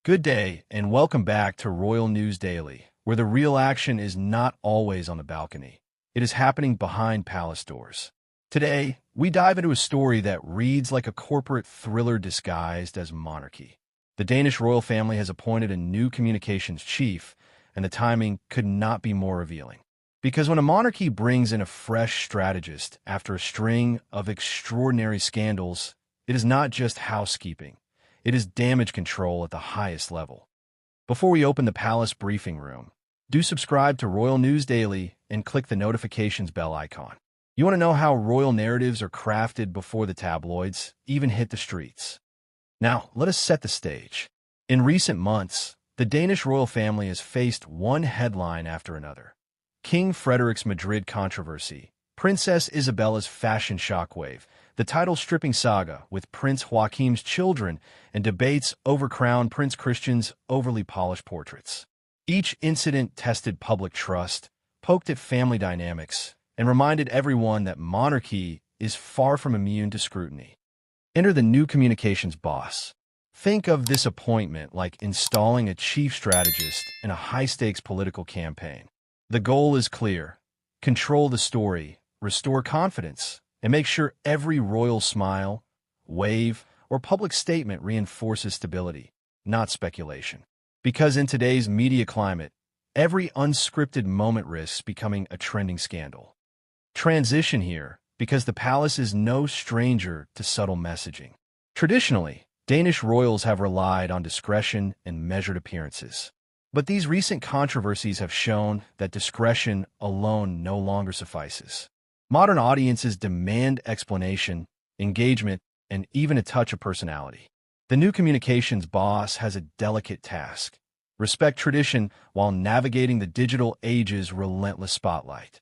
Good day, and welcome back to Royal News Daily, where the real action is not always on the balcony. It is happening behind palace doors. Today, we dive into a story that reads like a corporate thriller disguised as monarchy. The Danish royal family has appointed a new communications chief, and the timing could not be more revealing. Because when a monarchy brings in a fresh strategist after a string of extraordinary scandals, it is not just housekeeping. It is damage control at the highest level. Before we open the palace briefing room, do subscribe to Royal News Daily and click the notifications bell icon. You want to know how royal narratives are crafted before the tabloids even hit the streets. Now, let us set the stage. In recent months, the Danish royal family has faced one headline after another. King Frederik's Madrid controversy, Princess Isabella's fashion shockwave, the title-stripping saga with Prince Joachim's children, and debates over Crown Prince Christian's overly polished portraits. Each incident tested public trust, poked at family dynamics, and reminded everyone that monarchy is far from immune to scrutiny. Enter the new communications boss. Think of this appointment like installing a chief strategist in a high-stakes political campaign. The goal is clear: control the story, restore confidence, and make sure every royal smile, wave, or public statement reinforces stability, not speculation. Because in today's media climate, every unscripted moment risks becoming a trending scandal. Transition here, because the palace is no stranger to subtle messaging. Traditionally, Danish royals have relied on discretion and measured appearances. But these recent controversies have shown that discretion alone no longer suffices. Modern audiences demand explanation, engagement, and even a touch of personality. The new communications boss has a delicate task: respect tradition while navigating the digital age's relentless spotlight.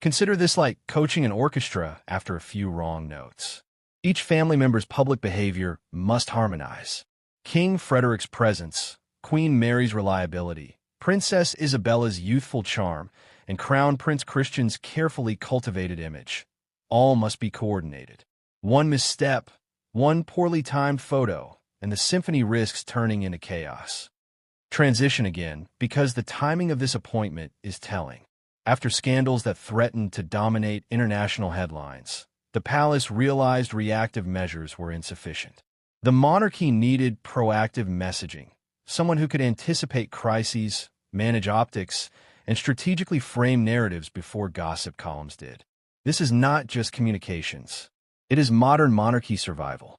Consider this like coaching an orchestra after a few wrong notes. Each family member's public behavior must harmonize. King Frederik's presence, Queen Mary's reliability, Princess Isabella's youthful charm, and Crown Prince Christian's carefully cultivated image. All must be coordinated. One misstep, one poorly timed photo, and the symphony risks turning into chaos. Transition again, because the timing of this appointment is telling. After scandals that threatened to dominate international headlines, the palace realized reactive measures were insufficient. The monarchy needed proactive messaging, someone who could anticipate crises, manage optics, and strategically frame narratives before gossip columns did. This is not just communications. It is modern monarchy survival.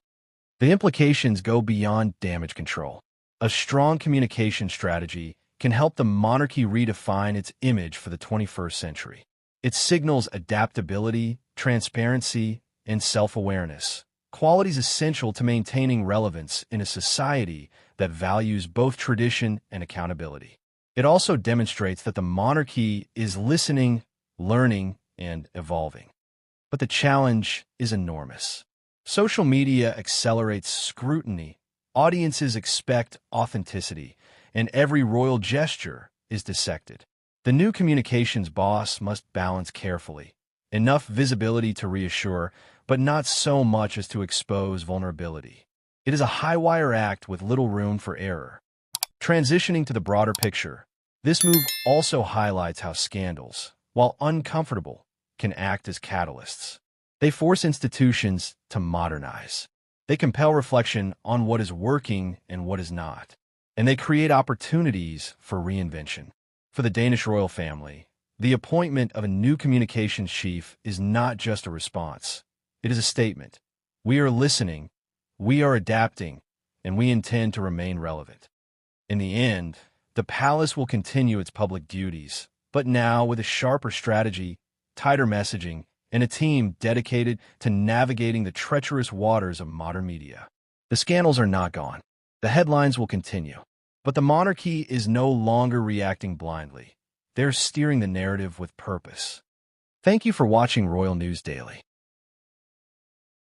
The implications go beyond damage control. A strong communication strategy can help the monarchy redefine its image for the 21st century. It signals adaptability, transparency, and self-awareness, qualities essential to maintaining relevance in a society that values both tradition and accountability. It also demonstrates that the monarchy is listening, learning, and evolving. But the challenge is enormous. Social media accelerates scrutiny, audiences expect authenticity, and every royal gesture is dissected. The new communications boss must balance carefully. Enough visibility to reassure, but not so much as to expose vulnerability. It is a high-wire act with little room for error. Transitioning to the broader picture, this move also highlights how scandals, while uncomfortable, can act as catalysts. They force institutions to modernize. They compel reflection on what is working and what is not. And they create opportunities for reinvention. For the Danish royal family, the appointment of a new communications chief is not just a response. It is a statement. We are listening, we are adapting, and we intend to remain relevant. In the end, the palace will continue its public duties, but now with a sharper strategy, tighter messaging, and a team dedicated to navigating the treacherous waters of modern media. The scandals are not gone. The headlines will continue. But the monarchy is no longer reacting blindly. They're steering the narrative with purpose. Thank you for watching Royal News Daily.